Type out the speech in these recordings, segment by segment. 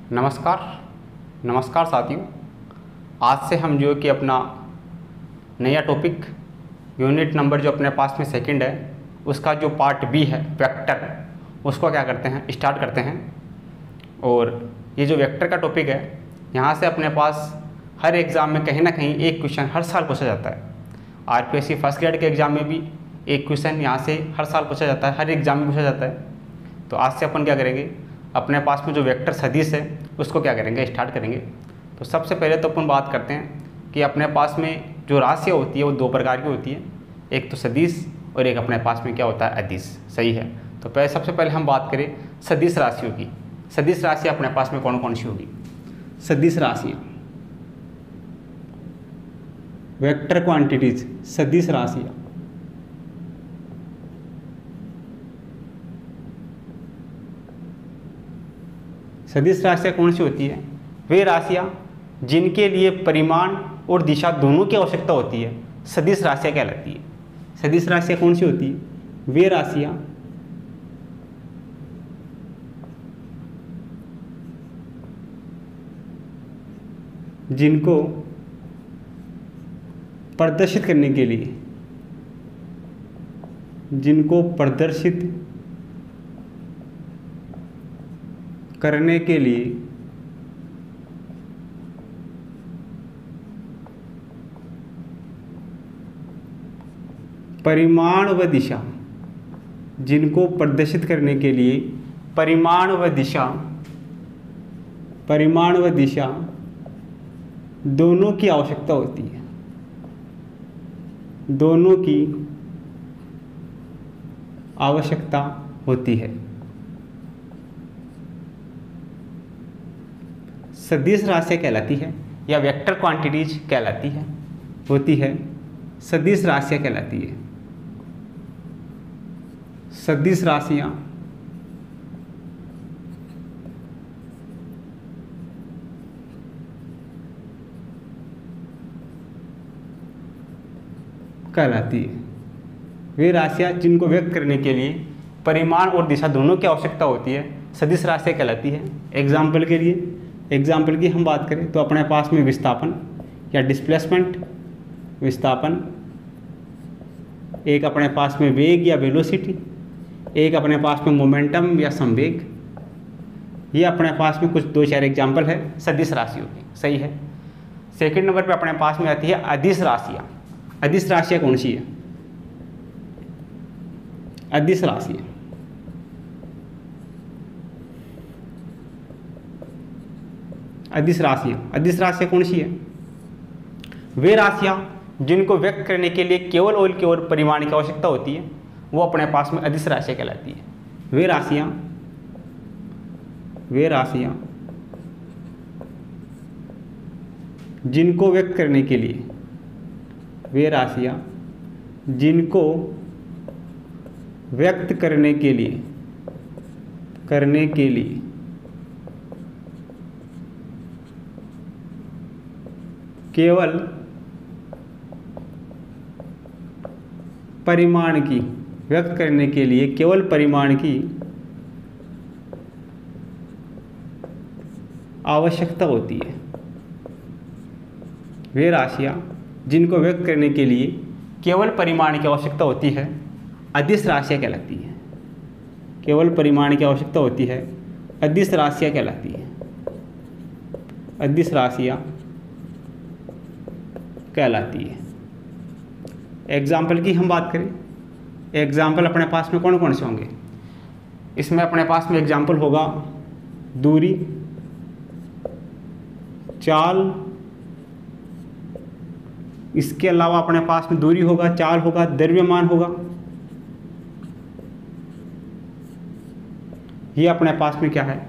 नमस्कार नमस्कार साथियों। आज से हम जो कि अपना नया टॉपिक यूनिट नंबर जो अपने पास में सेकंड है उसका जो पार्ट बी है वेक्टर, उसको क्या करते हैं स्टार्ट करते हैं। और ये जो वेक्टर का टॉपिक है यहाँ से अपने पास हर एग्ज़ाम में कहीं ना कहीं एक क्वेश्चन हर साल पूछा जाता है। आरपीएससी फर्स्ट ग्रेड के एग्ज़ाम में भी एक क्वेश्चन यहाँ से हर साल पूछा जाता है, हर एग्ज़ाम में पूछा जाता है। तो आज से अपन क्या करेंगे, अपने पास में जो वेक्टर सदिश है उसको क्या करेंगे स्टार्ट करेंगे। तो सबसे पहले तो अपन बात करते हैं कि अपने पास में जो राशियाँ होती है वो दो प्रकार की होती है, एक तो सदिश और एक अपने पास में क्या होता है अदिश। सही है। तो सबसे पहले हम बात करें सदिश राशियों की। सदिश राशियाँ अपने पास में कौन कौन सी होगी? सदिश राशियाँ, वेक्टर क्वांटिटीज, सदिश राशियाँ। सदिश राशियाँ कौन सी होती है? वे राशियाँ जिनके लिए परिमाण और दिशा दोनों की आवश्यकता होती है सदिश राशियाँ कहलाती है। सदिश राशियाँ कौन सी होती है? वे राशियाँ जिनको प्रदर्शित करने के लिए, जिनको प्रदर्शित करने के लिए परिमाण व दिशा, जिनको प्रदर्शित करने के लिए परिमाण व दिशा दोनों की आवश्यकता होती है, दोनों की आवश्यकता होती है। सदिश राशियाँ कहलाती है या वेक्टर क्वांटिटीज कहलाती है, होती है, सदिश राशियाँ कहलाती है। सदिश राशियाँ कहलाती है वे राशियाँ जिनको व्यक्त करने के लिए परिमाण और दिशा दोनों की आवश्यकता होती है, सदिश राशियाँ कहलाती है। एग्जाम्पल की हम बात करें तो अपने पास में विस्थापन या डिस्प्लेसमेंट, विस्थापन, एक अपने पास में वेग या वेलोसिटी, एक अपने पास में मोमेंटम या संवेग। ये अपने पास में कुछ दो चार एग्जाम्पल है सदिश राशियों की। सही है। सेकंड नंबर पे अपने पास में आती है अदिश राशियाँ। अदिश राशियाँ कौन सी है? अदिश राशियाँ अदिश राशियाँ कौन सी है? वे राशियाँ जिनको व्यक्त करने के लिए केवल और केवल परिमाण की आवश्यकता होती है वो अपने पास में अदिश राशियाँ कहलाती है। वे राशियाँ जिनको व्यक्त करने के लिए, वे राशियाँ जिनको व्यक्त करने के लिए केवल परिमाण की, व्यक्त करने के लिए केवल परिमाण की आवश्यकता होती है, वे राशियाँ जिनको व्यक्त करने के लिए केवल परिमाण की आवश्यकता होती है अदिश राशियाँ कहलाती है। केवल परिमाण की आवश्यकता होती है अदिश राशियाँ कहलाती है। अदिश राशियाँ कहलाती है। एग्जाम्पल की हम बात करें, एग्जाम्पल अपने पास में कौन कौन से होंगे? इसमें अपने पास में एग्जाम्पल होगा दूरी, चाल, इसके अलावा अपने पास में दूरी होगा, चाल होगा, द्रव्यमान होगा। ये अपने पास में क्या है?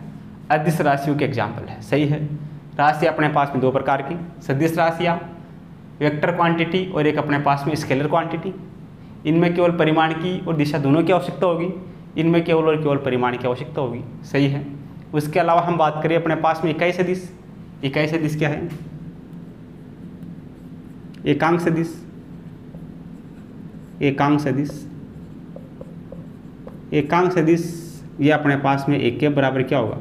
अदिश राशियों के एग्जाम्पल है। सही है। राशि अपने पास में दो प्रकार की, सदिश राशियाँ, वेक्टर क्वांटिटी, और एक अपने पास में स्केलर क्वांटिटी। इनमें केवल परिमाण की और दिशा दोनों की आवश्यकता होगी, इनमें केवल और केवल परिमाण की आवश्यकता होगी। सही है। उसके अलावा हम बात करें अपने पास में इकाई सदिश। इकाई सदिश क्या है? एकांक सदिश, एकांक सदिश, एकांक सदिश ये अपने पास में एक के बराबर क्या होगा?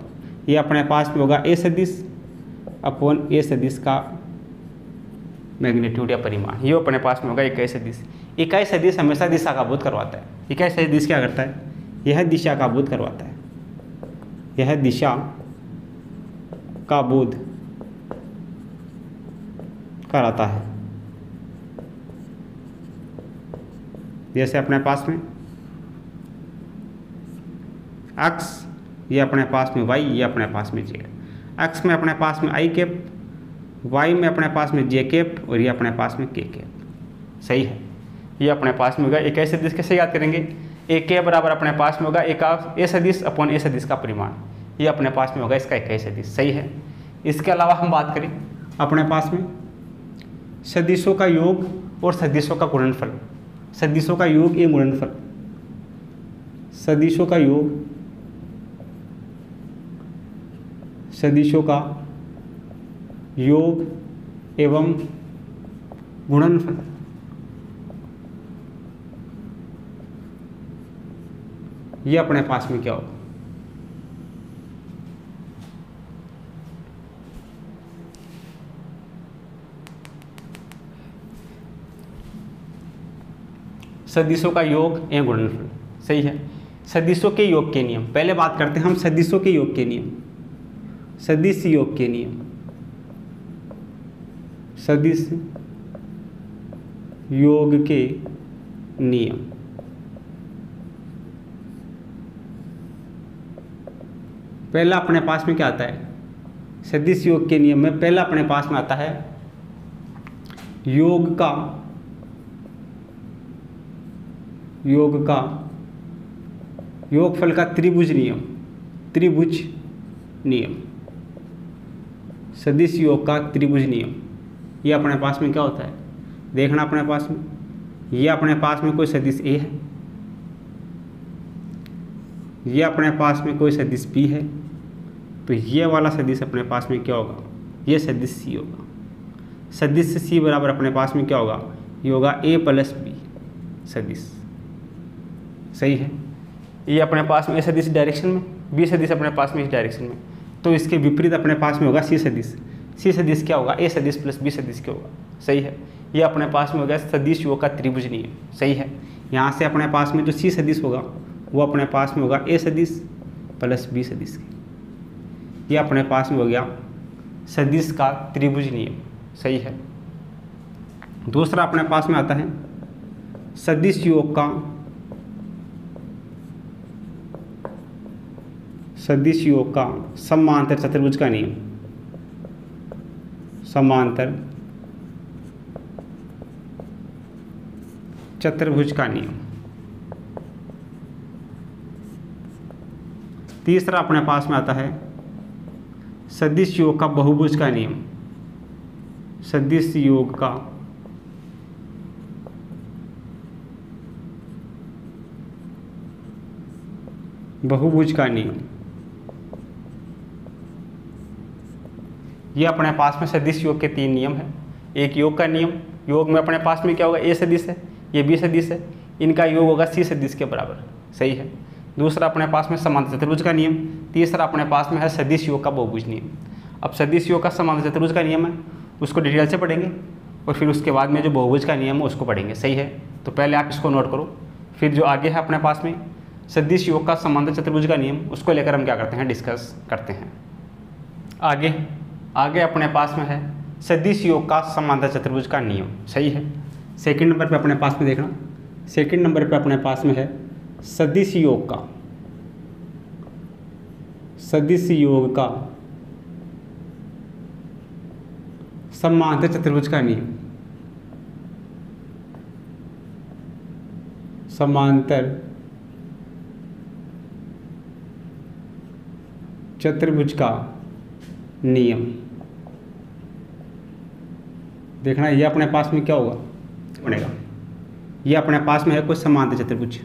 ये अपने पास में होगा ए सदिश अपॉन ए सदिश का मैग्नीट्यूड या परिमाण। ये अपने पास में होगा इकाई सदिश। इकाई सदिश हमेशा दिशा का बोध करवाता है। इकाई सदिश क्या करता है? यह दिशा का बोध करवाता है। यह दिशा का बोध कराता है। जैसे अपने पास में x, ये अपने पास में y, ये अपने पास में z। x में अपने पास में i कैप, y में अपने पास में j कैप और ये अपने पास में k कैप। सही है, ये अपने पास में होगा। इकाई सदिश कैसे याद करेंगे? ए के बराबर अपने पास में होगा एक ए सदिश अपॉन ए सदिश का परिमाण। ये अपने पास में होगा इसका इकाई सदिश। सही है। इसके अलावा हम बात करें अपने पास में सदिशों का योग और सदिशों का गुणनफल। सदिशों का योग एवं गुणनफल। सदिशों का योग, सदिशों का योग एवं गुणनफल। ये अपने पास में क्या होगा? सदिशों का योग एवं गुणनफल। सही है। सदिशों के योग के नियम, पहले बात करते हैं हम सदिशों के योग के नियम। सदिश योग के नियम, सदिश योग के नियम। पहला अपने पास में क्या आता है? सदिश योग के नियम में पहला अपने पास में आता है योग का योगफल का त्रिभुज नियम। त्रिभुज नियम, सदिश योग का त्रिभुज नियम। ये अपने पास में क्या होता है? देखना अपने पास में, ये अपने पास में कोई सदिश ए है, ये अपने पास में कोई सदिश बी है, तो ये वाला सदिश अपने पास में क्या होगा? ये सदिश सी होगा। सदिश सी बराबर अपने पास में क्या होगा? ये होगा ए प्लस बी सदिश। सही है। ये अपने पास में ए सदिश डायरेक्शन में, बी सदिश अपने पास में इस डायरेक्शन में, तो इसके विपरीत अपने पास में होगा सी सदिश। सी सदिश क्या होगा? ए सदिश प्लस बी सदिश क्या होगा? सही है। ये अपने पास में होगा सदिश योग का त्रिभुज नियम। सही है। यहाँ से अपने पास में जो सी सदिश होगा वो अपने पास में होगा ए सदिश प्लस बी सदिश। ये अपने पास में हो गया सदिश का त्रिभुज नियम। सही है। दूसरा अपने पास में आता है सदिश योग का समांतर चतुर्भुज का नियम। समांतर चतुर्भुज का नियम। तीसरा अपने पास में आता है सदिश योग का बहुभुज का नियम। सदिश योग का बहुभुज का नियम। ये अपने पास में सदिश योग के तीन नियम है। एक योग का नियम, योग में अपने पास में क्या होगा? ए सदिश है, ये बी सदिश है, इनका योग होगा सी सदिश के बराबर। सही है। दूसरा अपने पास में समांतर चतुर्भुज का नियम। तीसरा अपने पास में है सदिश योग का बहुभुज नियम। अब सदिश योग का समांतर चतुर्भुज का नियम है, उसको डिटेल से पढ़ेंगे और फिर उसके बाद में जो बहुभुज का नियम है उसको पढ़ेंगे। सही है। तो पहले आप इसको नोट करो, फिर जो आगे है अपने पास में सदिश योग का समांतर चतुर्भुज का नियम, उसको लेकर हम क्या करते हैं? डिस्कस करते हैं। आगे अपने पास में है सदिश योग का समांतर चतुर्भुज का नियम। सही है। सेकंड नंबर पे अपने पास में देखना, सेकंड नंबर पे अपने पास में है सदिश योग का समांतर चतुर्भुज का नियम। समांतर चतुर्भुज का नियम। देखना ये अपने पास में क्या होगा? बनेगा, ये अपने पास में है कोई समांतर चतुर्भुज।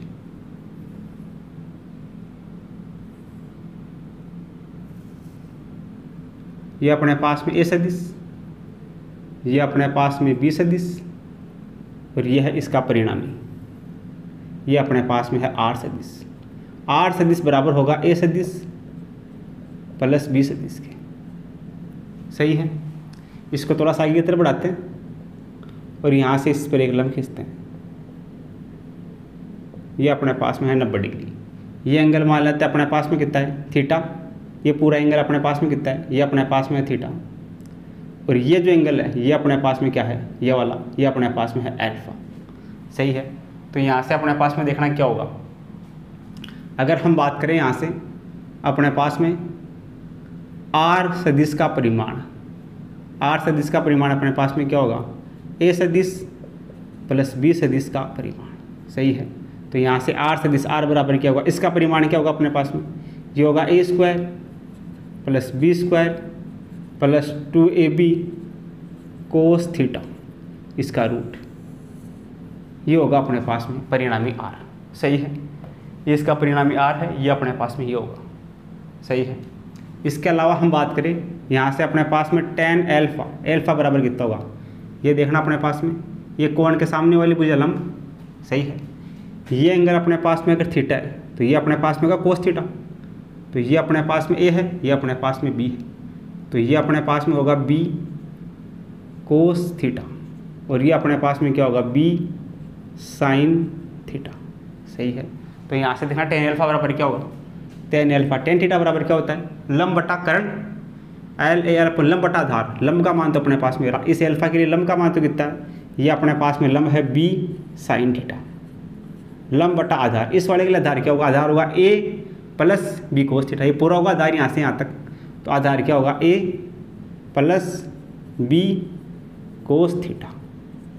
ये अपने पास में ए सदिश, ये अपने पास में बी सदिश और ये है इसका परिणामी, ये अपने पास में है आर सदिश। आर सदिश बराबर होगा ए सदिश प्लस बी सदिश के। सही है। इसको थोड़ा सा आगे की तरफ बढ़ाते हैं और यहाँ से इस पर एक लंब खींचते हैं। ये अपने पास में है 90 डिग्री। ये एंगल मान लेते हैं अपने पास में कितना है, थीटा। ये पूरा एंगल अपने पास में कितना है, ये अपने पास में है थीटा। और ये जो एंगल है ये अपने पास में क्या है, ये वाला, ये अपने पास में है अल्फा। सही है। तो यहाँ से अपने पास में देखना क्या होगा, अगर हम बात करें यहाँ से अपने पास में आर सदिश का परिमाण, आर सदिश का परिमाण अपने पास में क्या होगा, ए सदिश प्लस बी सदिश का परिमाण। सही है। तो यहाँ से आर सदिश, आर बराबर क्या होगा, इसका परिमाण क्या होगा अपने पास में, ये होगा a square plus b square plus 2ab cos theta, इसका रूट। ये होगा अपने पास में परिणामी आर। सही है। ये इसका परिणामी आर है, ये अपने पास में ये होगा। सही है। इसके अलावा हम बात करें यहाँ से अपने पास में tan अल्फा, अल्फा बराबर कितना होगा, ये देखना अपने पास में, ये कोण के सामने वाली भुजलंब। सही है। ये एंगल अपने पास में अगर थीटा है तो ये अपने पास में होगा कोस थीटा। तो ये अपने पास में ए है, ये अपने पास में बी है, तो ये अपने पास में होगा बी कोस थीटा और ये अपने पास में क्या होगा, बी साइन थीटा। सही है। तो यहाँ से देखना tan अल्फा बराबर क्या होगा, tan अल्फा, tan थीटा बराबर क्या होता है, लंब बटा कर्ण, एल ए एल लंब बटा आधार। लंब का मान तो अपने पास में, इस अल्फा के लिए लंब का मान तो कितना है, ये अपने पास में लंब है बी साइन थीटा, लंब बटा आधार। इस वाले के लिए आधार क्या होगा, आधार होगा ए प्लस बी कोस थीटा। ये पूरा होगा आधार यहाँ से यहाँ तक, तो आधार क्या होगा, ए प्लस बी कोस थीटा।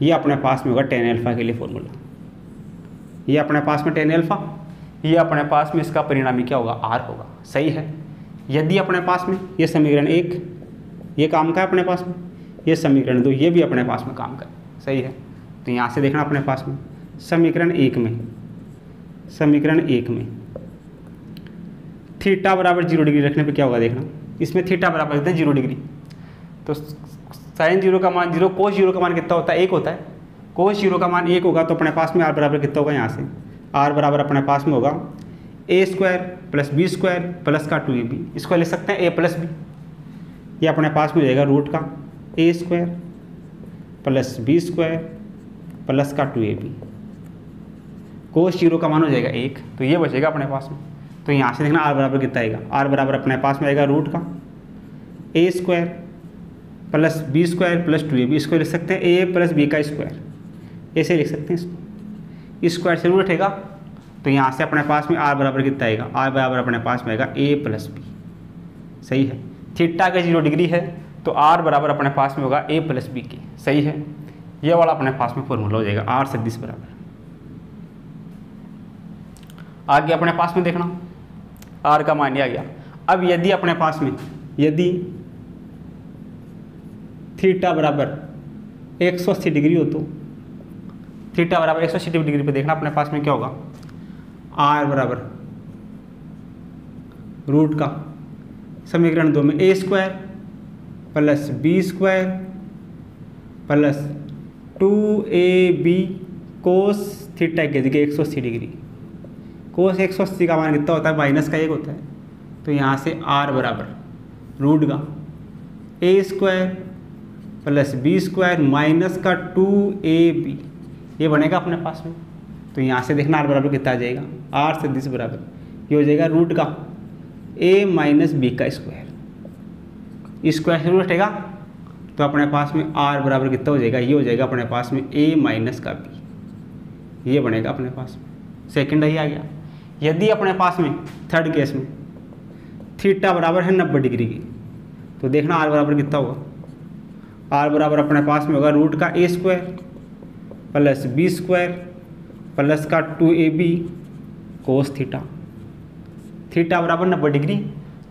ये अपने पास में होगा tan अल्फा के लिए फॉर्मूला। ये अपने पास में tan अल्फा, ये अपने पास में इसका परिणामी क्या होगा, आर होगा। सही है। यदि अपने पास में ये समीकरण 1 ये काम का है अपने पास में, ये समीकरण 2 ये भी अपने पास में काम का है। सही है। तो यहाँ से देखना अपने पास में समीकरण 1 में, समीकरण 1 में थीटा बराबर 0 डिग्री रखने पे क्या होगा, देखना इसमें थीटा बराबर रखते हैं 0 डिग्री, तो साइन 0 का मान 0, कोस 0 का मान कितना होता है, 1 होता है। कोस 0 का मान 1 होगा तो अपने पास में आर बराबर कितना होगा, यहाँ से आर बराबर अपने पास में होगा a square plus b square plus का 2ab। इसको लिख सकते हैं ए प्लस बी। ये अपने पास में हो जाएगा रूट का a square plus b square plus का 2ab। कोस 0 का मान हो जाएगा 1, तो ये बचेगा अपने पास में। तो यहाँ से देखना आर बराबर कितना आएगा, आर बराबर अपने पास में आएगा रूट का a square plus b square plus 2ab। इसको लिख सकते हैं ए प्लस बी का स्क्वायर, ऐसे लिख सकते हैं इसको, स्क्वायर से रूट उठेगा। तो यहाँ से अपने पास में आर बराबर कितना आएगा, आर बराबर अपने पास में आएगा ए प्लस बी। सही है। थीटा का 0 डिग्री है तो आर बराबर अपने पास में होगा ए प्लस बी के। सही है। ये वाला अपने पास में फॉर्मूला हो जाएगा आर सदिश बराबर। आगे अपने पास में देखना आर का मान आ गया। अब यदि अपने पास में, यदि थीटा बराबर 180 डिग्री हो तो थीटा बराबर 180 डिग्री पे देखना अपने पास में क्या होगा, आर बराबर रूट का समीकरण 2 में a square plus b square plus 2ab cos theta की जगह 180 डिग्री। कोस 180 का मान कितना होता है, माइनस का 1 होता है। तो यहाँ से आर बराबर रूट का a square plus b square minus का 2ab, ये बनेगा अपने पास में। तो यहाँ से देखना आर बराबर कितना आ जाएगा, आर सदिश बराबर ये हो जाएगा रूट का ए माइनस बी का स्क्वायर। स्क्वायर से रूट हटेगा तो अपने पास में आर बराबर कितना हो जाएगा, ये हो जाएगा अपने पास में ए माइनस का बी, ये बनेगा अपने पास में। सेकेंड ही आ गया। यदि अपने पास में थर्ड केस में थीटा बराबर है 90 डिग्री की, तो देखना आर बराबर कितना होगा, आर बराबर अपने पास में होगा रूट का a square plus b square plus का 2ab कोस थीटा। थीटा बराबर 90 डिग्री,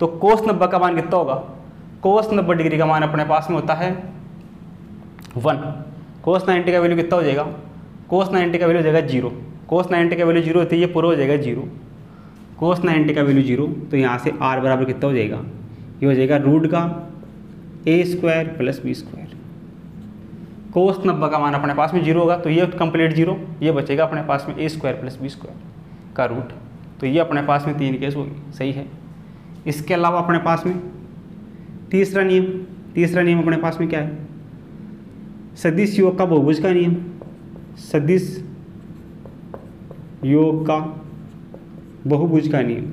तो कोस 90 का मान कितना होगा, कोस 90 डिग्री का मान अपने पास में होता है 1। कोस 90 का वैल्यू कितना हो जाएगा, कोस 90 का वैल्यू हो जाएगा 0। कोस 90 का वैल्यू 0 होती है, ये पूरा हो जाएगा 0। कोस 90 का वैल्यू 0, तो यहाँ से आर बराबर कितना हो जाएगा, ये हो जाएगा रूट का a square plus b square. कोस 90 का मान अपने पास में 0 होगा, तो ये कंप्लीट 0, ये बचेगा अपने पास में a square plus b square का रूट। तो ये अपने पास में 3 केस होगी। सही है। इसके अलावा अपने पास में तीसरा नियम अपने पास में क्या है, सदिश योग का बहुभुज का नियम। सदिश योग का बहुभुज का नियम,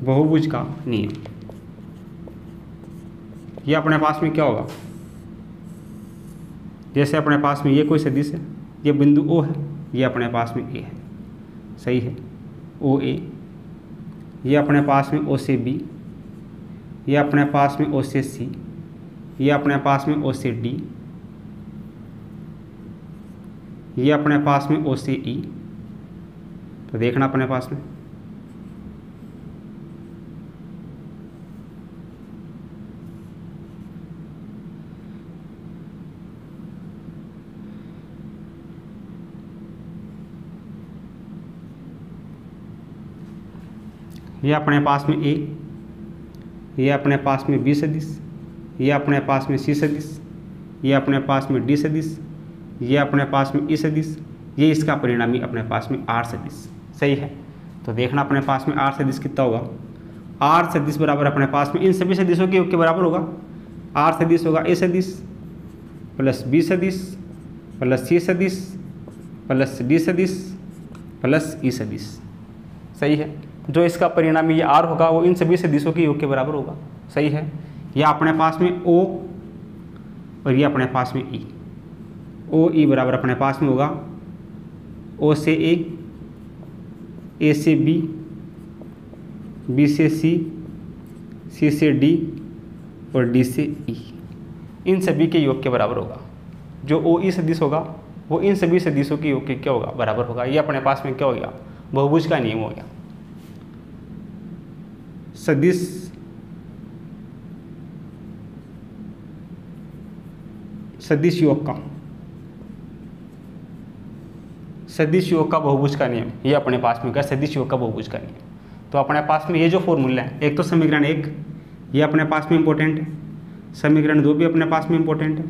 बहुभुज का नियम। ये अपने पास में क्या होगा, जैसे अपने पास में ये कोई सदिश है, ये बिंदु O है, ये अपने पास में A है, सही है, OA। ये अपने पास में O से B, ये अपने पास में O से C, ये अपने पास में O से D, ये अपने पास में O से E। तो देखना अपने पास में ये अपने पास में A, ये अपने पास में B सदिश, ये अपने पास में C सदिश, ये अपने पास में D सदिश, ये अपने पास में E सदिश, ये इसका परिणामी अपने पास में R सदिश, सही है। तो देखना अपने पास में R सदिश कितना होगा, R सदिश बराबर अपने पास में इन सभी सदिशों के योग के बराबर होगा। R सदिश होगा A सदिश प्लस B सदिश प्लस C सदिश प्लस D सदिश प्लस E सदिश, सही है। जो इसका परिणामी ये R होगा वो इन सभी सदिशों के योग के बराबर होगा, सही है। यह अपने पास में O और ये अपने पास में E, O E बराबर अपने पास में होगा O से A, A से B, B से C, C से D और D से E, इन सभी के योग के बराबर होगा। जो O E सदिश होगा वो इन सभी सदिशों के योग के क्या होगा, बराबर होगा। ये अपने पास में क्या हो गया, बहुभुज का नियम हो गया। सदिश योग का बहुभुज का नियम, ये अपने पास में क्या, सदिश योग का बहुभुज का नियम। तो अपने पास में ये जो फॉर्मूला है, एक तो समीकरण 1 ये अपने पास में इंपॉर्टेंट है, समीकरण 2 भी अपने पास में इंपॉर्टेंट है।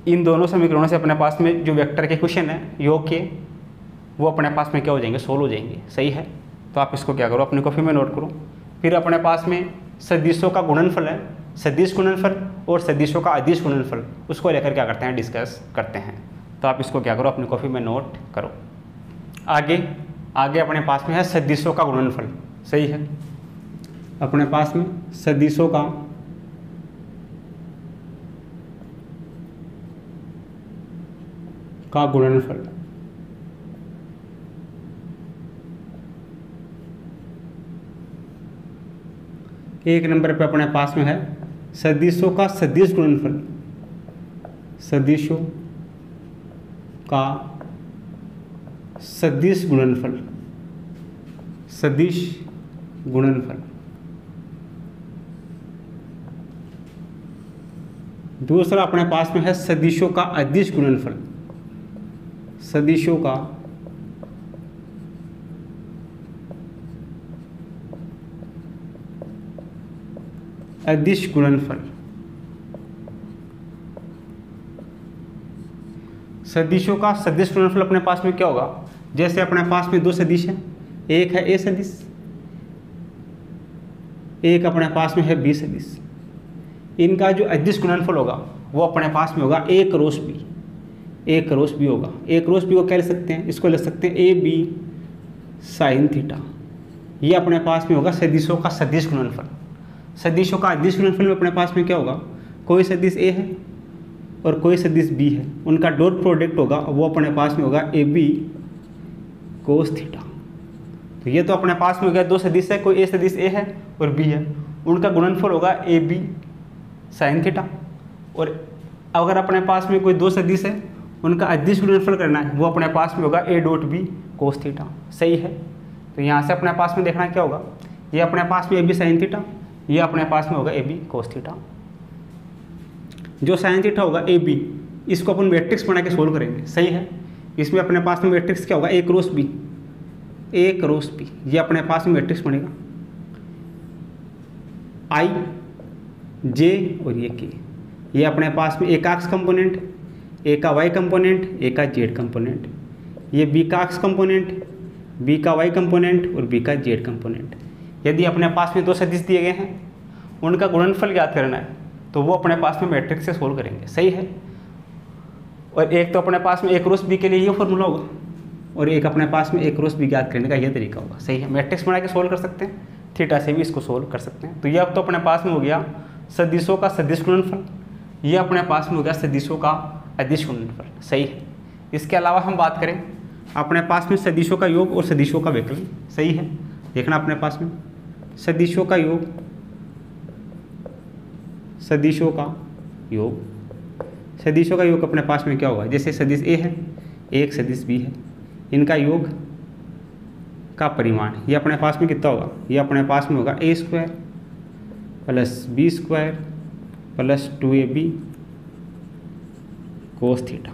इन दोनों समीकरणों से अपने पास में जो वेक्टर के क्वेश्चन है योग के, वो अपने पास में क्या हो जाएंगे, सोल्व हो जाएंगे, सही है। तो आप इसको क्या करो, अपनी कॉपी में नोट करो। फिर अपने पास में सदिशों का गुणनफल है, सदिश गुणनफल और सदिशों का अदिश गुणनफल, उसको लेकर क्या करते हैं, डिस्कस करते हैं। तो आप इसको क्या करो, अपनी कॉपी में नोट करो। आगे अपने पास में है सदिशों का गुणनफल, सही है। अपने पास में सदिशों का गुणनफल, एक नंबर पे अपने पास में है सदिशों का सदिश गुणनफल, सदिशों का सदिश गुणनफल, सदिश गुणनफल। दूसरा अपने पास में है सदिशों का अदिश गुणनफल, सदिशों का अदिश गुणनफल। सदिशों का सदिश गुणनफल अपने पास में क्या होगा, जैसे अपने पास में दो सदिश हैं, एक है A सदिश, एक अपने पास में है B सदिश। इनका जो अदिश गुणनफल होगा वो अपने पास में होगा A cross B, A cross B होगा। A क्रॉस B को क्या लिख सकते हैं, इसको लिख सकते हैं AB साइन थीटा। ये अपने पास में होगा सदिशों का सदिश गुणनफल। सदिशों का अदिश गुणनफल में अपने पास में क्या होगा, कोई सदिश A है और कोई सदिश B है, उनका डॉट प्रोडक्ट होगा, वो अपने पास में होगा AB कोस थीटा। तो ये तो अपने पास में हो गया दो सदिश है, कोई A सदिश A है और B है, उनका गुणनफल होगा AB साइन थीटा। और अगर अपने पास में कोई दो सदिश है, उनका अदिश गुणनफल करना है, वो अपने पास में होगा A dot B cos theta, सही है। तो यहाँ से अपने पास में देखना क्या होगा, ये अपने पास में AB साइन थीटा, ये अपने पास में होगा AB कोस थीटा। जो साइन थीटा होगा AB, इसको अपन मैट्रिक्स बना के सोल्व करेंगे, सही है। इसमें अपने पास में मैट्रिक्स क्या होगा, A cross B, A cross B, ये अपने पास में मैट्रिक्स बनेगा I J और ये K। ये अपने पास में एक एक्स कंपोनेंट, एक का वाई कंपोनेंट, एक का जेड कंपोनेंट। ये बी का एक्स कंपोनेंट, बी का वाई कंपोनेंट और बी का जेड कंपोनेंट। यदि अपने पास में दो सदिश दिए गए हैं, उनका गुणनफल ज्ञात करना है, तो वो अपने पास में मैट्रिक्स से सोल्व करेंगे, सही है। और एक तो अपने पास में एक रोस बी के लिए ये फॉर्मूला होगा, और एक अपने पास में एक रोस बी ज्ञात करने का ये तरीका होगा, सही है। मैट्रिक्स बना के सोल्व कर सकते हैं, थीटा से भी इसको सोल्व कर सकते हैं। तो ये अब तो अपने पास में हो गया सदिशों का सदिश गुणनफल, ये अपने पास में हो गया सदिशों का अदिश गुणनफल, सही है। इसके अलावा हम बात करें अपने पास में सदिशों का योग और सदिशों का विकलन, सही है। देखना अपने पास में सदिशों का योग, सदिशों का योग, सदिशों का योग अपने पास में क्या होगा, जैसे सदिश ए है, एक सदिश बी है, इनका योग का परिमाण ये अपने पास में कितना होगा, ये अपने पास में होगा a square plus b square plus 2ab cos theta,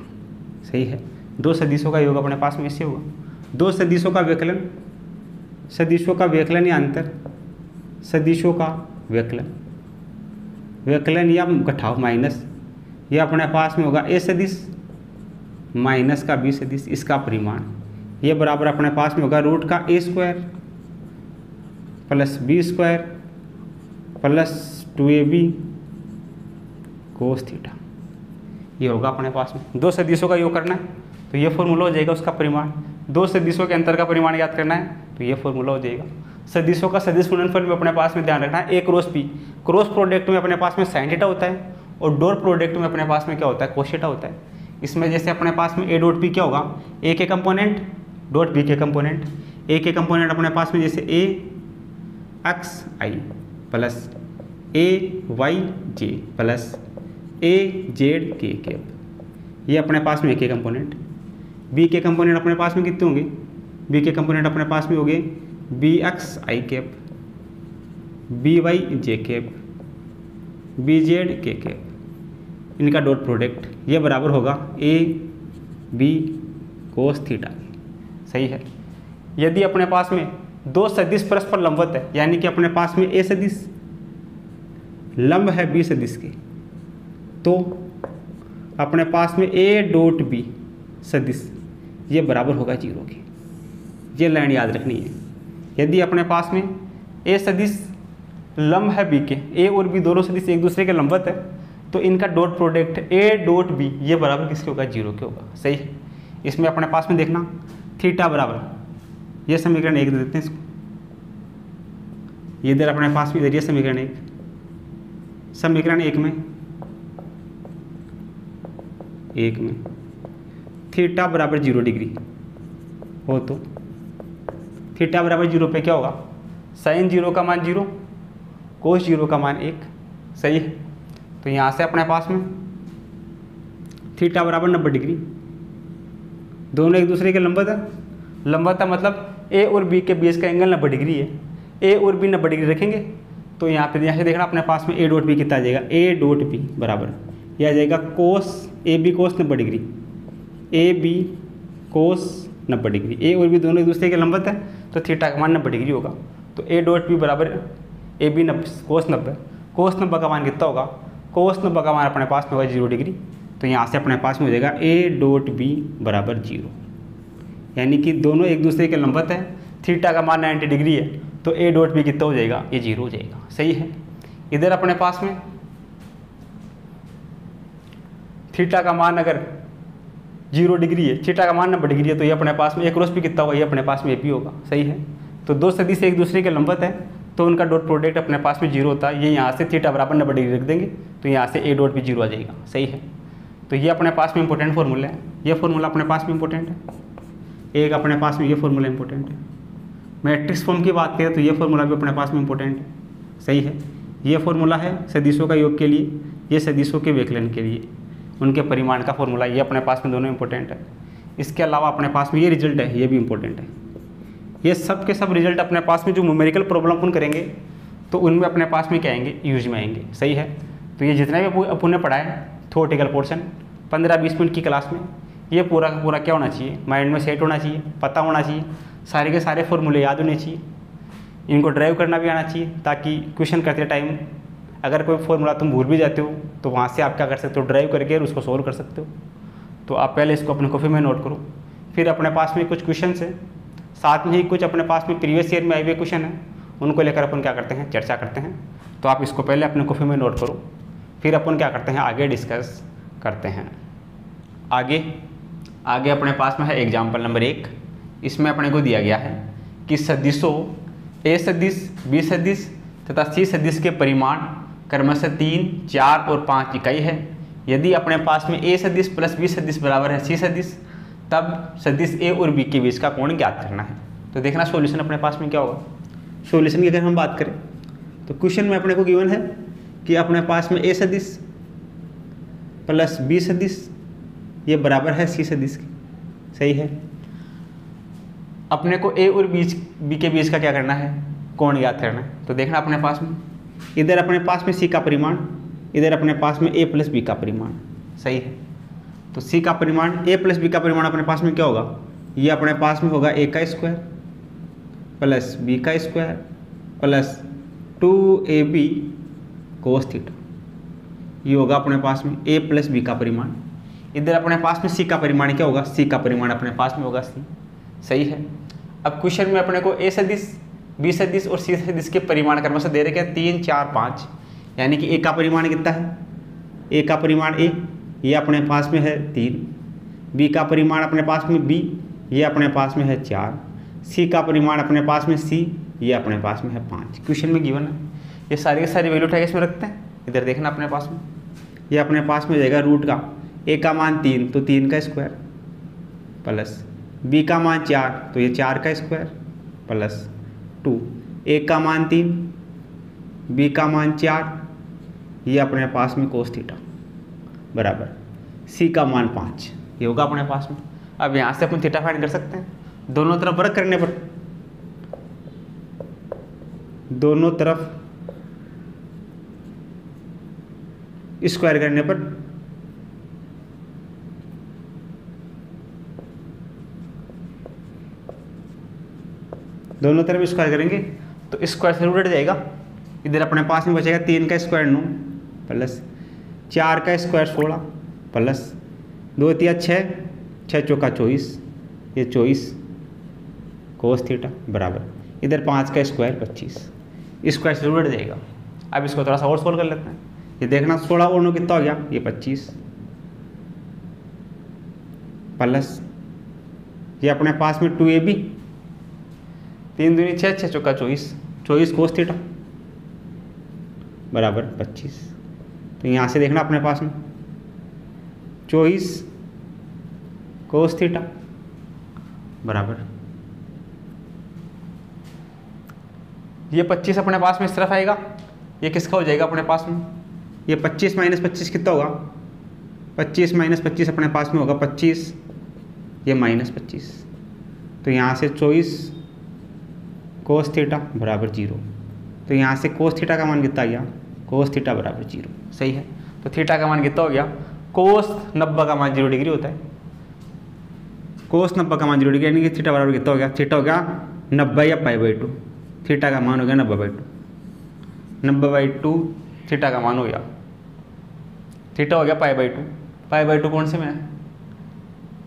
सही है। दो सदिशों का योग अपने पास में इससे होगा। दो सदिशों का व्यकलन, सदिशों का व्यकलन या अंतर, सदिशों का व्यकलन, व्यकलन या घटाव माइनस, ये अपने पास में होगा ए सदिश माइनस का बी सदिश, इसका परिमाण ये बराबर अपने पास में होगा रूट का a square plus b square plus 2ab cos theta, ये होगा अपने पास में। दो सदिशों का योग करना है तो ये फॉर्मूला हो जाएगा उसका परिमाण। दो सदिशों के अंतर का परिमाण याद करना है तो ये फॉर्मूला हो जाएगा। सदिशों का सदिश गुणनफल में अपने पास में ध्यान रखना है, ए क्रॉस बी, क्रॉस प्रोडक्ट में अपने पास में साइन थीटा होता है और डॉट प्रोडक्ट में अपने पास में क्या होता है, कोस थीटा होता है। इसमें जैसे अपने पास में ए डॉट बी क्या होगा, ए के कंपोनेंट डॉट बी के कंपोनेंट, ए के कंपोनेंट अपने पास में जैसे ए एक्स आई प्लस ए वाई जे प्लस ए जेड के कैप, ये अपने पास में ए के कंपोनेंट। बी के कंपोनेंट अपने पास में कितने होंगे, बी के कंपोनेंट अपने पास में होंगे बी एक्स आई कैप, बी वाई जे कैप, बी जेड के कैप, इनका डॉट प्रोडक्ट ये बराबर होगा ए बी कोस थीटा, सही है। यदि अपने पास में दो सदिश परस्पर लंबवत है, यानी कि अपने पास में ए सदिश लंब है बी सदिश के, तो अपने पास में ए डॉट बी सदिश ये बराबर होगा 0 के, ये लाइन याद रखनी है। यदि अपने पास में ए सदिश लंब है बी के, ए और बी दोनों सदिश एक दूसरे के लंबवत है, तो इनका dot product A dot B ये बराबर किसके होगा, 0 के होगा, सही है। इसमें अपने पास में देखना थीटा बराबर, ये समीकरण 1 दे देते हैं इसको, ये इधर अपने पास में इधर ये समीकरण 1, समीकरण 1 में थीटा बराबर 0 डिग्री हो तो थीटा बराबर 0 पे क्या होगा, साइन 0 का मान 0, कोस 0 का मान 1, सही है। तो यहाँ से अपने पास में थीटा बराबर 90 डिग्री, दोनों एक दूसरे के लंबवत है, लंबवत है मतलब ए और बी के बीच का एंगल 90 डिग्री है, ए और बी 90 डिग्री रखेंगे तो यहाँ से देखना अपने पास में ए डॉट बी कितना आ जाएगा, ए डॉट बी बराबर यह आ जाएगा cos a b cos 90 degree, a b cos 90 degree, a और बी दोनों एक दूसरे के लंबवत है तो थीटा का मान 90 डिग्री होगा। तो ए डॉट बी बराबर ए बी कोस 90, कोस 90 का मान कितना होगा, कोस 90 का मान अपने पास में होगा 0 डिग्री, तो यहाँ से अपने पास में हो जाएगा ए डॉट बी बराबर 0, यानी कि दोनों एक दूसरे के लंबवत है, थीटा का मान 90 डिग्री है तो ए डॉट बी कितना हो जाएगा, ये 0 हो जाएगा, सही है। इधर अपने पास में थीटा का मान अगर 0 डिग्री है, थीटा का मान 90 डिग्री है, तो ये अपने पास में एक क्रॉस भी कितना होगा, ये अपने पास में ए बी होगा, सही है। तो दो सदिश एक दूसरे के लंबवत है तो उनका डॉट प्रोडक्ट अपने पास में 0 होता है, ये यहाँ से थीटा बराबर 90 डिग्री रख देंगे तो यहाँ से ए डॉट भी 0 आ जाएगा, सही है। तो ये अपने पास में इंपॉर्टेंट फॉर्मूला है, ये फॉर्मूला अपने पास में इंपॉर्टेंट है, एक अपने पास में ये फॉर्मूला इंपॉर्टेंट है। मैट्रिक्स फॉर्म की बात करें तो ये फॉर्मूला भी अपने पास में इंपॉर्टेंट है, सही है। ये फॉर्मूला है सदिशों का योग के लिए, ये सदिशों के व्यकलन के लिए, उनके परिमाण का फॉर्मूला, ये अपने पास में दोनों इंपॉर्टेंट है। इसके अलावा अपने पास में ये रिजल्ट है, ये भी इंपॉर्टेंट है। ये सब के सब रिजल्ट अपने पास में जो न्यूमेरिकल प्रॉब्लम अपन करेंगे तो उनमें अपने पास में क्या आएंगे, यूज में आएंगे, सही है। तो ये जितने भी अपन ने पढ़ा है थ्योरेटिकल पोर्शन 15-20 मिनट की क्लास में, ये पूरा का पूरा क्या होना चाहिए, माइंड में सेट होना चाहिए, पता होना चाहिए, सारे के सारे फॉर्मूले याद होने चाहिए, इनको ड्राइव करना भी आना चाहिए, ताकि क्वेश्चन करते टाइम अगर कोई फॉर्मूला तुम भूल भी जाते हो तो वहाँ से आप क्या कर सकते हो, ड्राइव करके उसको सोल्व कर सकते हो। तो आप पहले इसको अपने कॉपी में नोट करो फिर अपने पास में कुछ क्वेश्चन है, साथ में ही कुछ अपने पास में प्रीवियस ईयर में आए हुए क्वेश्चन हैं, उनको लेकर अपन क्या करते हैं, चर्चा करते हैं। तो आप इसको पहले अपने कॉपी में नोट करो, फिर अपन क्या करते हैं, आगे डिस्कस करते हैं। आगे अपने पास में है एग्जाम्पल नंबर 1। इसमें अपने को दिया गया है कि सदिशों ए सदिश, बी सदिश तथा सी सदिश के परिमाण क्रमशः 3, 4 और 5 इकाई है। यदि अपने पास में ए सदिश प्लस बी सदिश बराबर है सी सदिश, तब सदिश ए और बी के बीच का कोण ज्ञात करना है। तो देखना सॉल्यूशन अपने पास में क्या होगा। सॉल्यूशन की अगर हम बात करें तो क्वेश्चन में अपने को गिवन है कि अपने पास में ए सदिश प्लस बी सदिश ये बराबर है सी सदिश के, सही है। अपने को ए और बी के बीच का क्या करना है, कोण ज्ञात करना है। तो देखना अपने पास में इधर अपने पास में सी का परिमाण, इधर अपने पास में ए प्लस बी का परिमाण, सही है। तो सी का परिमाण, ए प्लस बी का परिमाण अपने पास में क्या होगा, ये अपने पास में होगा ए का स्क्वायर प्लस बी का square plus 2ab cos theta, ये होगा अपने पास में ए प्लस बी का परिमाण। इधर अपने पास में सी का परिमाण क्या होगा, सी का परिमाण अपने पास में होगा सी, सही है। अब क्वेश्चन में अपने को ए सदिश, बी सदिश और सी सदिश के परिमाण क्रमशः दे रखे हैं 3, 4, 5, यानी कि ए का परिमाण कितना है, ए का परिमाण ए, ये अपने पास में है 3, बी का परिमाण अपने पास में बी, ये अपने पास में है 4, सी का परिमाण अपने पास में सी, ये अपने पास में है 5। क्वेश्चन में गिवन है, ये सारी की सारी वैल्यू उठा के इसमें रखते हैं। इधर देखना अपने पास में, ये अपने पास में जाएगा रूट का ए का मान 3 तो 3 का स्क्वायर प्लस बी का मान 4 तो ये 4 का स्क्वायर प्लस 2, ए का मान 3, बी का मान 4, ये अपने पास में कोस थीटा बराबर सी का मान 5, ये होगा अपने पास में। अब यहाँ से अपन थीटा फाइंड कर सकते हैं, दोनों तरफ वर्ग करने पर, दोनों तरफ स्क्वायर करने पर दोनों तरफ स्क्वायर करेंगे तो स्क्वायर से रूट हट जाएगा। इधर अपने पास में बचेगा 3 का स्क्वायर 9 प्लस 4 का स्क्वायर 16 प्लस 2 3 6, 6 चौका 24, ये 24 कोस थीटा बराबर इधर 5 का स्क्वायर 25, स्क्वायर से रूट हट जाएगा। अब इसको थोड़ा सा और सोल्व कर लेते हैं। ये देखना 16 और 9 कितना हो गया, ये 25 प्लस ये अपने पास में 2ab, 3 दूनी 6, 6 चौका 24, 24 कोस थीटा बराबर 25। तो यहाँ से देखना अपने पास में 24 कोस थीटा बराबर ये 25 अपने पास में इस तरफ आएगा, ये किसका हो जाएगा अपने पास में, ये 25 माइनस 25 कितना होगा, 25 माइनस 25 अपने पास में होगा 25, ये माइनस 25, तो यहाँ से 24 कोस थीटा बराबर 0। तो यहाँ से कोस थीटा का मान कितना आ गया, कोस थीटा बराबर 0, सही है। तो थीटा का मान कितना हो गया, कोस 90 का मान 0 डिग्री होता है, कोस 90 का मान 0 डिग्री, यानी कि थीटा बराबर कितना हो गया, थीटा हो गया 90 या π/2, थीटा का मान हो गया 90/2, 90/2 थीटा का मान हो गया, थीटा हो गया π/2, π/2 कौन से में है,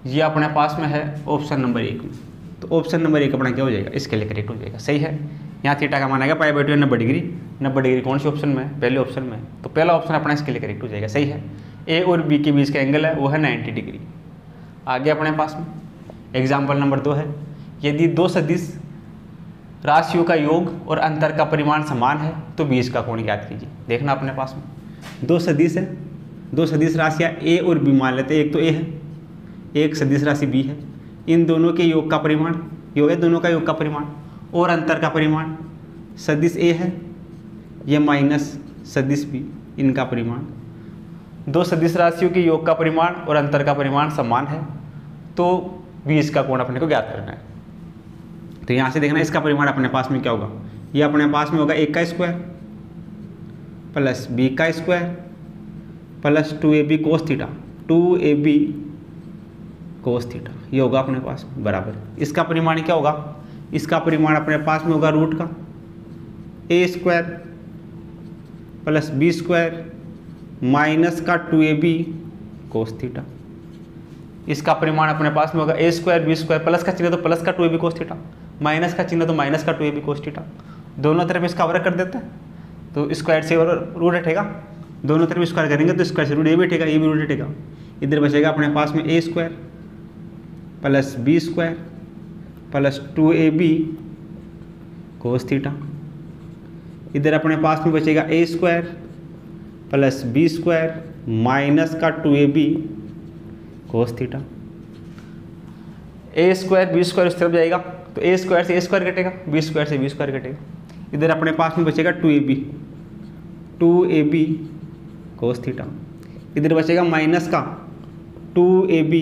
ये अपने पास में है ऑप्शन नंबर 1 में। तो ऑप्शन नंबर 1 अपना क्या हो जाएगा, इसके लिए करेक्ट हो जाएगा, सही है। यहाँ थीटा का मान आएगा π/2 90 डिग्री, 90 डिग्री कौन से ऑप्शन में है, पहले ऑप्शन में, तो पहला ऑप्शन अपना इसके लिए करेक्ट हो जाएगा, सही है। ए और बी के बीच का एंगल है वो है 90 डिग्री। आगे अपने पास में एग्जाम्पल नंबर 2 है, यदि दो सदिश राशियों का योग और अंतर का परिमाण समान है तो बीच का कोण ज्ञात कीजिए। देखना अपने पास में दो सदिश है, दो सदिश राशियाँ ए और बी मान लेते हैं, एक तो ए है, एक सदिश राशि बी है, इन दोनों के योग का परिमाण, योग है दोनों का योग का परिमाण और अंतर का परिमाण, सदिश ए है ये माइनस सदिश बी, इनका परिमाण। दो सदिश राशियों के योग का परिमाण और अंतर का परिमाण समान है तो बीच का कोण अपने को ज्ञात करना है। तो यहाँ से देखना इसका परिमाण अपने पास में क्या होगा, ये अपने पास में होगा ए का स्क्वायर प्लस बी का square plus 2ab cos theta, 2ab cos theta, ये होगा अपने पास बराबर। इसका परिमाण क्या होगा, इसका परिमाण अपने पास में होगा रूट का a square plus b square minus का 2ab कोस थीटा, इसका परिमाण अपने पास में होगा a square b square, plus का चिन्ह तो प्लस का 2ab cos थीटा, माइनस का चिन्ह तो माइनस का 2ab cos थीटा। दोनों तरफ इसका वर्ग कर देते हैं तो स्क्वायर से रूट हटेगा, दोनों तरफ स्क्वायर करेंगे तो स्क्वायर से रूट ए भी हटेगा, ये भी रूट हटेगा। इधर बचेगा अपने पास में a square plus b square plus 2ab cos theta. इधर अपने पास में बचेगा a square plus b square minus का 2ab cos theta. A square b square उस तरफ जाएगा तो ए स्क्वायर से ए स्क्वायर कटेगा, बी स्क्वायर से बी स्क्वायर कटेगा। इधर अपने पास में बचेगा 2ab cos थीटा। इधर बचेगा माइनस का 2ab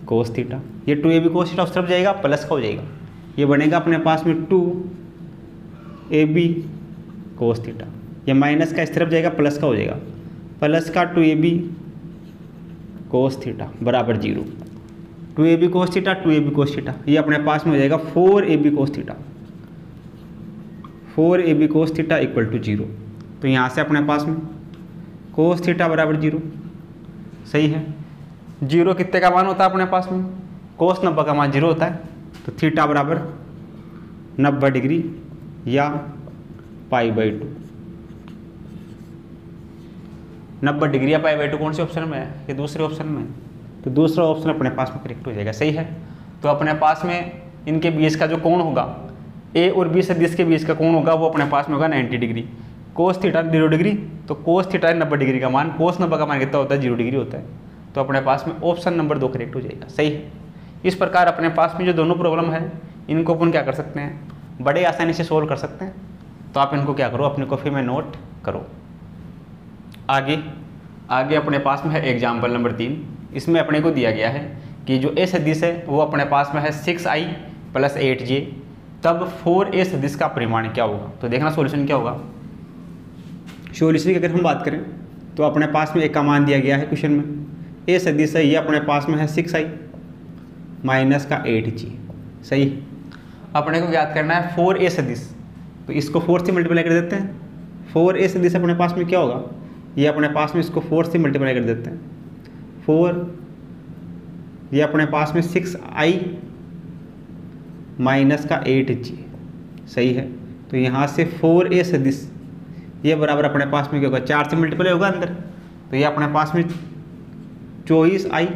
cos थीटा, ये 2ab cos थीटा उस तरफ जाएगा, प्लस का हो जाएगा, ये बनेगा अपने पास में 2ab cos थीटा। ये माइनस का इस तरफ जाएगा, प्लस का हो जाएगा, प्लस का 2ab cos थीटा बराबर 0। 2ab cos theta 2ab cos theta, ये अपने पास में हो जाएगा 4ab cos theta, 4ab cos theta equal to 0। तो यहाँ से अपने पास में cos थीटा बराबर 0, सही है। 0 कितने का मान होता है अपने पास में, cos 90 का मान 0 होता है, तो थीटा बराबर 90 डिग्री या π/2। 90 डिग्री या π/2 कौन से ऑप्शन में है, ये दूसरे ऑप्शन में है, तो दूसरा ऑप्शन अपने पास में करेक्ट हो जाएगा, सही है। तो अपने पास में इनके बीच का जो कोण होगा, ए और बी सदिश के बीच का कोण होगा, वो अपने पास में होगा 90 डिग्री। cos थीटा 0 डिग्री, तो cos थीटा 90 डिग्री का मान, cos 90 का मान कितना होता है 0 डिग्री होता है, तो अपने पास में ऑप्शन नंबर 2 करेक्ट हो जाएगा, सही है। इस प्रकार अपने पास में जो दोनों प्रॉब्लम है इनको अपन क्या कर सकते हैं, बड़े आसानी से सोल्व कर सकते हैं। तो आप इनको क्या करो, अपनी कॉपी में नोट करो। आगे अपने पास में है एग्जाम्पल नंबर 3। इसमें अपने को दिया गया है कि जो ए सदिश है वो अपने पास में है 6i + 8j, तब 4a सदिश का परिमाण क्या होगा। तो देखना सॉल्यूशन क्या होगा। सॉल्यूशन की अगर हम बात करें तो अपने पास में एक का मान दिया गया है क्वेश्चन में, ए सदिश है ये अपने पास में है 6i माइनस का 8j, सही। अपने को ज्ञात करना है 4a सदिश, तो इसको 4 से मल्टीप्लाई कर देते हैं। 4a सदिश अपने पास में क्या होगा, ये अपने पास में इसको 4 से मल्टीप्लाई कर देते हैं। 4 ये अपने पास में 6i माइनस का 8j, सही है। तो यहाँ से 4a सदिश ये बराबर अपने पास में क्या होगा, 4 से मल्टीप्लाई होगा अंदर, तो ये अपने पास में 24i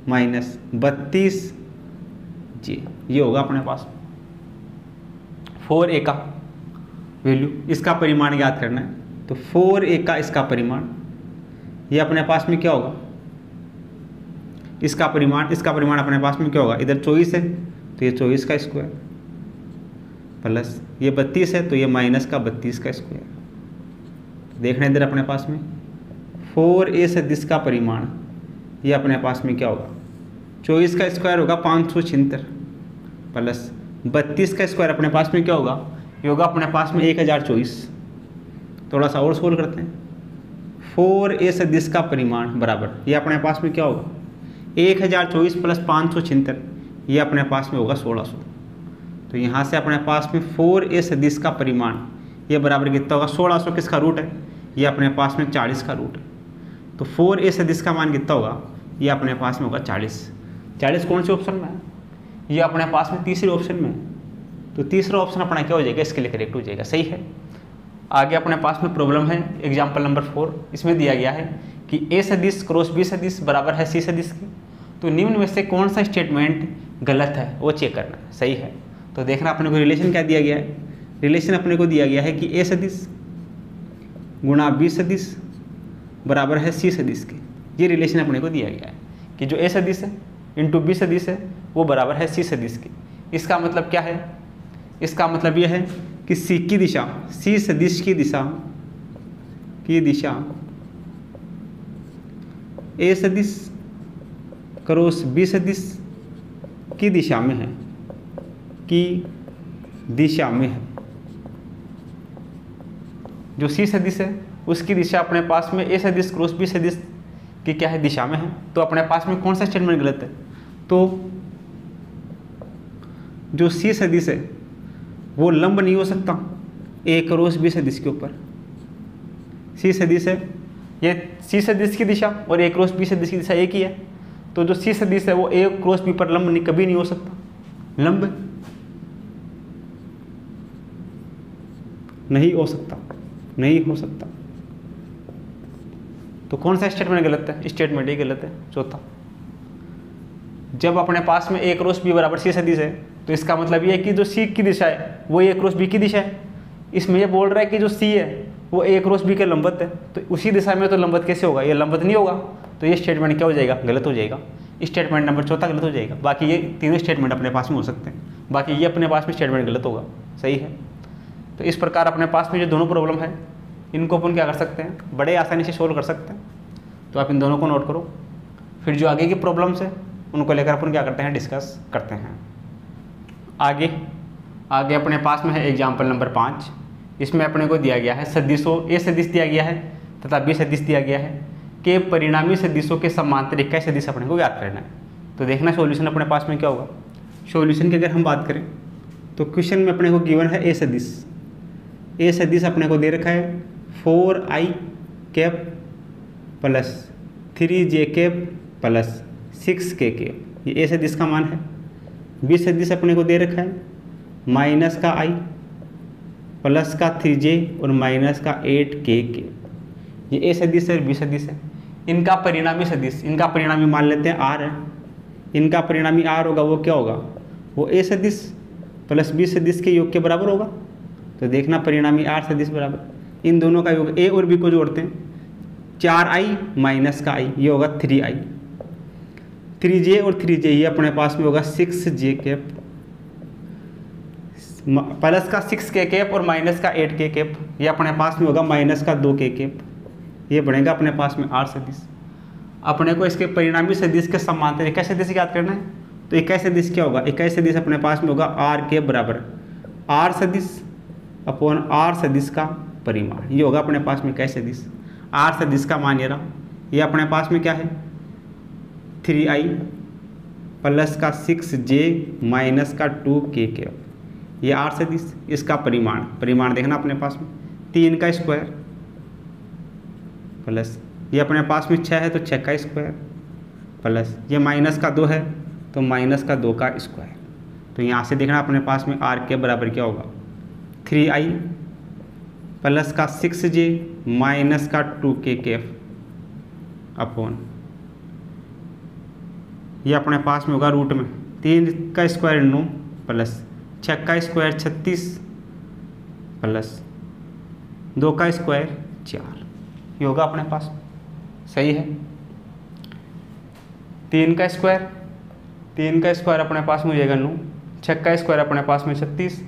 माइनस 32j ये होगा अपने पास 4a का वैल्यू। इसका परिमाण याद करना है, तो 4a का इसका परिमाण ये अपने पास में क्या होगा, इसका परिमाण अपने पास में क्या होगा, इधर 24 है तो ये 24 का स्क्वायर प्लस ये 32 है तो ये माइनस का 32 का स्क्वायर। देखना इधर अपने पास में 4a सदिश का परिमाण ये अपने पास में क्या होगा, 24 का स्क्वायर होगा 576 प्लस 32 का स्क्वायर अपने पास में क्या होगा, ये होगा अपने पास में 1024। थोड़ा सा और सोल्व करते हैं। 4a सदिश का परिमाण बराबर ये अपने पास में क्या होगा, 1024 प्लस 576 ये अपने पास में होगा 1600। तो यहाँ से अपने पास में 4a सदिश का परिमाण ये बराबर कितना होगा, 1600 किसका रूट है, ये अपने पास में 40 का रूट है। तो 4a सदिश का मान कितना होगा, ये अपने पास में होगा 40। 40 कौन से ऑप्शन में है, ये अपने पास में तीसरे ऑप्शन में है, तो तीसरा ऑप्शन अपना क्या हो जाएगा, इसके लिए करेक्ट हो जाएगा, सही है। आगे अपने पास में प्रॉब्लम है एग्जाम्पल नंबर 4। इसमें दिया गया है कि a सदिश क्रॉस b सदिश बराबर है c सदिश की, तो निम्न में से कौन सा स्टेटमेंट गलत है वो चेक करना है, सही है। तो देखना अपने को रिलेशन क्या दिया गया है, रिलेशन अपने को दिया गया है कि a सदिश गुणा b सदिश बराबर है c सदिश के। ये रिलेशन अपने को दिया गया है कि जो a सदिश है इंटू b सदिश है वो बराबर है c सदिश के। इसका मतलब क्या है, इसका मतलब यह है कि c की दिशा, c सदिश की दिशा a सदिश क्रॉस b सदिश की दिशा में है, जो c सदिश है उसकी दिशा अपने पास में a सदिश क्रॉस b सदिश की क्या है, दिशा में है। तो अपने पास में कौन सा स्टेटमेंट गलत है, तो जो c सदिश है वो लंब नहीं हो सकता a क्रॉस b सदिश के ऊपर। c सदिश है ये सी सदिश की दिशा और ए क्रॉस बी सदिश की दिशा एक ही है, तो जो सी सदिश है वो ए क्रॉस बी पर लंब कभी नहीं हो सकता, लंब नहीं हो सकता, नहीं हो सकता। तो कौन सा स्टेटमेंट गलत है? स्टेटमेंट ही गलत है, चौथा। जब अपने पास में ए क्रॉस बी बराबर सी सदिश है तो इसका मतलब ये है कि जो सी की दिशा है वो ए क्रॉस बी की दिशा है। इसमें ये बोल रहा है कि जो सी है वो ए क्रॉस बी के लंबवत है, तो उसी दिशा में तो लंबवत कैसे होगा? ये लंबवत नहीं होगा, तो ये स्टेटमेंट क्या हो जाएगा? गलत हो जाएगा। स्टेटमेंट नंबर चौथा गलत हो जाएगा। बाकी ये तीनों स्टेटमेंट अपने पास में हो सकते हैं, बाकी ये अपने पास में स्टेटमेंट गलत होगा, सही है। तो इस प्रकार अपने पास में जो दोनों प्रॉब्लम है इनको अपन क्या कर सकते हैं? बड़े आसानी से सोल्व कर सकते हैं। तो आप इन दोनों को नोट करो, फिर जो आगे की प्रॉब्लम्स है उनको लेकर अपन क्या करते हैं? डिस्कस करते हैं। आगे अपने पास में है एग्जाम्पल नंबर 5। इसमें अपने को दिया गया है सदिशों, ए सदिश दिया गया है तथा बी सदिश दिया गया है कि परिणामी सदिशों के समांतर इक्का सदिश अपने को ज्ञात करना है। तो देखना सॉल्यूशन अपने पास में क्या होगा। सॉल्यूशन की अगर हम बात करें तो क्वेश्चन में अपने को गिवन है ए सदिश। ए सदिश अपने को दे रखा है 4i cap plus 3j cap plus 6k cap, ये ए सदिश का मान है। बी सदिश अपने को दे रखा है माइनस का i प्लस का 3j और माइनस का 8k कैप, ये ए सदिश है और बी सदिश है। इनका परिणामी सदिश, इनका परिणामी मान लेते हैं r है, इनका परिणामी r होगा, वो क्या होगा? वो ए सदिश प्लस बी सदिश के योग के बराबर होगा। तो देखना परिणामी r सदिश बराबर इन दोनों का योग, a और b को जोड़ते हैं 4i माइनस का i, ये होगा 3i, 3j और 3j ये अपने पास में होगा 6j कैप प्लस का 6k कैप और माइनस का 8k कैप, ये अपने पास में होगा माइनस का 2k कैप, ये बनेगा अपने पास में r सदिश। अपने को इसके परिणामी सदिश के समांतर इक्का सदिश याद करना है। तो इक्का सदिश क्या होगा? इक्का सदिश अपने पास में होगा r के बराबर r सदिश अपॉन r सदिश का परिमाण, ये होगा अपने पास में इक्का सदिश। r सदिश का मान ये रहा, ये अपने पास में क्या है? 3i प्लस का 6j माइनस का 2k कैप, ये r सदिश। इसका परिमाण देखना अपने पास में 3 का स्क्वायर प्लस ये अपने पास में 6 है तो 6 का स्क्वायर प्लस ये माइनस का 2 है तो माइनस का 2 का स्क्वायर। तो यहाँ से देखना अपने पास में r के बराबर क्या होगा? 3i प्लस का 6j माइनस का 2k कैप अपॉन ये अपने पास में होगा रूट में 3 का स्क्वायर 9 प्लस 6 का स्क्वायर 36 प्लस 2 का स्क्वायर 4, ये होगा अपने पास, सही है। 3 का स्क्वायर अपने पास में हो जाएगा 9, 6 का स्क्वायर अपने पास में 36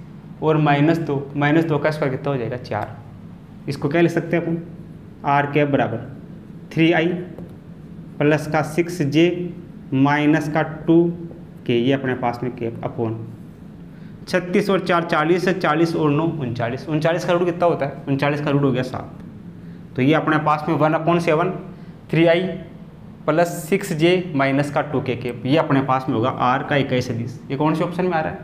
और माइनस 2 का स्क्वायर कितना हो जाएगा? 4। इसको क्या लिख सकते हैं अपन? r के बराबर 3i प्लस का 6j माइनस का 2k, ये अपने पास में कैप अपॉन 36 और 4 40 है, 40 और 9 39, 39 का रूट कितना होता है? 39 का रूट हो गया 7। तो ये अपने पास में 1/7 3i प्लस 6j माइनस का 2k कैप, ये अपने पास में होगा r का इक्का सदिश। ये कौन से ऑप्शन में आ रहा है?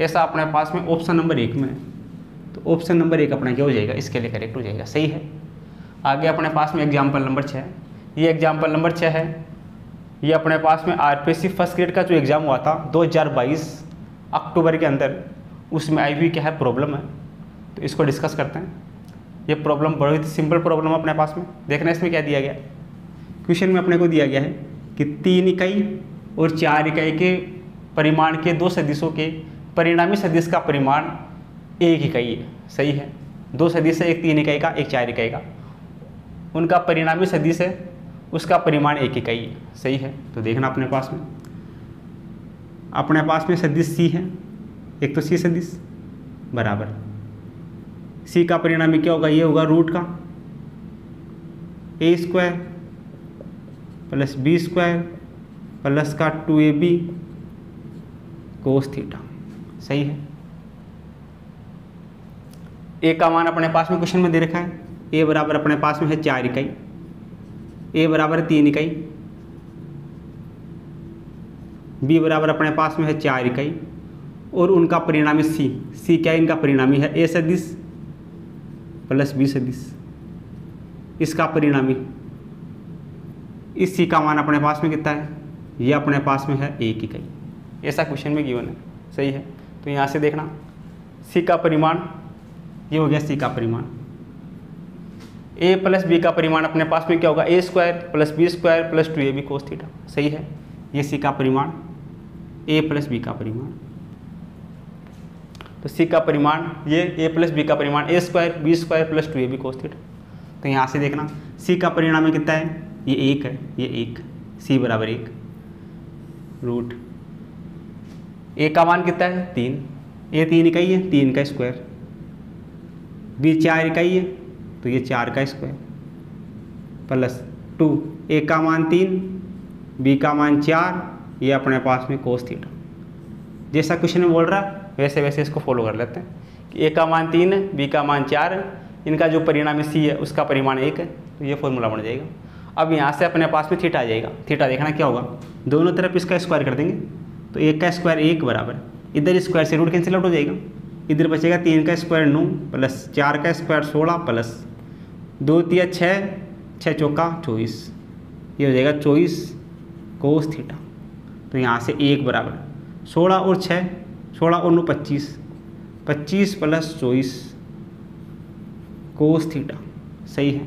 ऐसा अपने पास में ऑप्शन नंबर 1 में है, तो ऑप्शन नंबर 1 अपना क्या हो जाएगा? इसके लिए करेक्ट हो जाएगा, सही है। आगे अपने पास में एग्जाम्पल नंबर 6, ये एग्जाम्पल नंबर 6 है। ये अपने पास में आरपीएससी फर्स्ट ग्रेड का जो एग्ज़ाम हुआ था 2022 अक्टूबर के अंदर, उसमें आई हुई क्या है? प्रॉब्लम है, तो इसको डिस्कस करते हैं। ये प्रॉब्लम बहुत ही सिंपल प्रॉब्लम अपने पास में। देखना इसमें क्या दिया गया है। क्वेश्चन में अपने को दिया गया है कि 3 इकाई और 4 इकाई के परिमाण के 2 सदिशों के परिणामी सदिश का परिमाण 1 इकाई है, सही है। 2 सदिश है, एक 3 इकाई का, एक 4 इकाई का, उनका परिणामी सदिश है, उसका परिमाण 1 इकाई है, सही है। तो देखना अपने पास में सदिश सी है, एक तो सी सदिश बराबर सी का परिणामी क्या होगा? ये होगा रूट का a² प्लस b² प्लस का 2ab कोस थीटा, सही है। ए का मान अपने पास में क्वेश्चन में दे रखा है, ए बराबर अपने पास में है 4 इकाई, ए बराबर 3 इकाई, बी बराबर अपने पास में है 4 इकाई और उनका परिणामी सी क्या है? इनका परिणामी है ए सदिश प्लस बी सदिश, इसका परिणामी इस सी का मान अपने पास में कितना है, ये अपने पास में है 1 इकाई, ऐसा क्वेश्चन में गिवन है। सही है, तो यहाँ से देखना सी का परिमाण, ये हो गया सी का परिमाण। ए प्लस बी का परिमाण अपने पास में क्या होगा, a square plus b square plus 2ab cos theta. सही है, ये सी का परिमाण, ए प्लस बी का परिमाण। तो सी का परिमाण ये ए प्लस बी का परिमाण a square b square plus 2ab cos theta. तो यहाँ से देखना सी का परिणाम में कितना है, ये 1 है, ये 1, सी बराबर 1 रूट ए का मान कितना है 3, ए 3 इकाई है, 3 का स्क्वायर, बी 4 इकाई है तो ये 4 का स्क्वायर प्लस 2, ए का मान 3 बी का मान 4, ये अपने पास में कोस थीटा। जैसा क्वेश्चन में बोल रहा वैसे वैसे इसको फॉलो कर लेते हैं कि ए का मान 3 है, बी का मान 4 है, इनका जो परिणामी सी है उसका परिमाण 1 है, तो ये फॉर्मूला बन जाएगा। अब यहाँ से अपने पास में थीटा आ जाएगा, थीटा देखना क्या होगा, दोनों तरफ इसका स्क्वायर कर देंगे तो 1 का स्क्वायर 1 बराबर, इधर स्क्वायर से रूट कैंसिल आउट हो जाएगा, इधर बचेगा 3 का स्क्वायर 9 प्लस 4 का स्क्वायर 16 प्लस 2 3 6, 6 चौका 24, ये हो जाएगा 24 कोस थीटा। तो यहाँ से 1 बराबर 16 और 6, 16 और 9 25, 25 प्लस 24 कोस थीटा। सही है,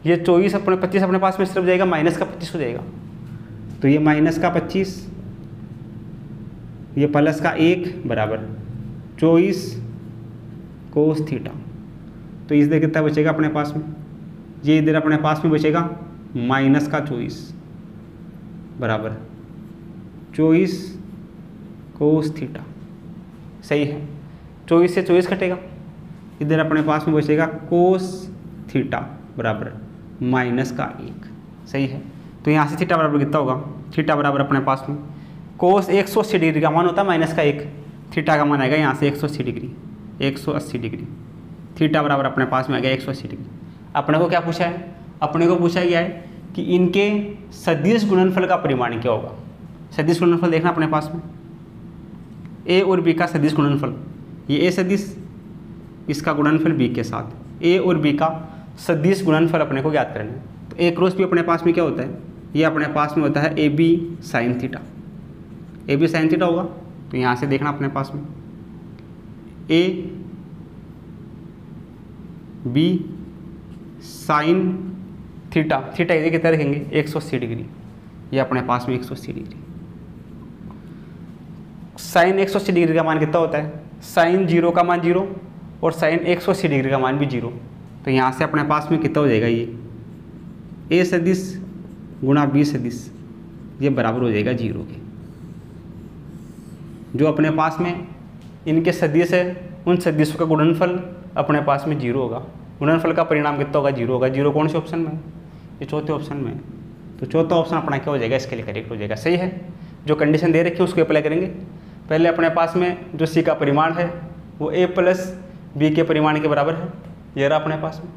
ये 24 अपने 25 अपने पास में सिर्फ जाएगा, माइनस का 25 हो जाएगा, तो ये माइनस का 25, ये प्लस का 1 बराबर 24 कोस थीटा। तो इधर कितना बचेगा अपने पास में, ये इधर अपने पास में बचेगा माइनस का 24 बराबर 24 कोस थीटा। सही है, 24 से 24 कटेगा, इधर अपने पास में बचेगा कोस थीटा बराबर माइनस का 1। सही है, तो यहाँ से थीटा बराबर कितना होगा, थीटा बराबर अपने पास में कोस 180 डिग्री का मान होता है माइनस का 1, थीटा का मान आएगा यहाँ से 180 डिग्री, 180 डिग्री, थीटा बराबर अपने पास में आ गया 180 डिग्री। अपने को क्या पूछा है, अपने को पूछा गया है कि इनके सदिश गुणनफल का परिमाण क्या होगा। सदिश गुणनफल देखना अपने पास में, ए और बी का सदिश गुणनफल, ये ए सदिश, इसका गुणनफल बी के साथ, ए और बी का सदिश गुणनफल अपने को ज्ञात करना है। तो ए क्रॉस बी अपने पास में क्या होता है, ये अपने पास में होता है A B sine theta, A B sine theta होगा। तो यहाँ से देखना अपने पास में A B sine theta, theta ये कितना रखेंगे 180 डिग्री, ये अपने पास में 180 डिग्री। साइन 180 डिग्री का मान कितना होता है, साइन 0 का मान 0 और साइन 180 डिग्री का मान भी 0। तो यहाँ से अपने पास में कितना हो जाएगा, ये ए सदिश गुणा बी सदिश, ये बराबर हो जाएगा 0 के। जो अपने पास में इनके सदिश है उन सदिशों का गुणनफल अपने पास में 0 होगा, गुणनफल का परिणाम कितना होगा 0 होगा। 0 कौन से ऑप्शन में है, ये चौथे ऑप्शन में है, तो चौथा ऑप्शन अपना क्या हो जाएगा, इसके लिए करेक्ट हो जाएगा। सही है, जो कंडीशन दे रखी है उसको अप्लाई करेंगे। पहले अपने पास में जो सी का परिमाण है वो ए प्लस बी के परिमाण के बराबर है, ये रहा अपने पास में।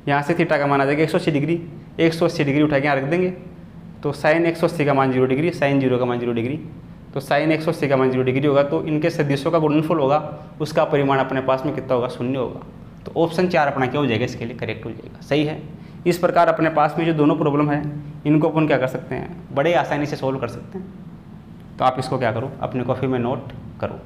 यहाँ से थीटा का मान आ जाएगा 180 डिग्री, 180 डिग्री उठा के यहाँ रख देंगे, तो साइन 180 का मान 0 डिग्री, साइन 0 का मान 0 डिग्री, तो साइन 180 का मान 0 डिग्री होगा, तो इनके सदिशों का गुणनफल होगा, उसका परिमाण अपने पास में कितना होगा, 0 होगा। तो ऑप्शन 4 अपना क्या हो जाएगा, इसके लिए करेक्ट हो जाएगा। सही है, इस प्रकार अपने पास में जो दोनों प्रॉब्लम है इनको अपन क्या कर सकते हैं, बड़े आसानी से सोल्व कर सकते हैं। तो आप इसको क्या करो, अपने कॉपी में नोट करो।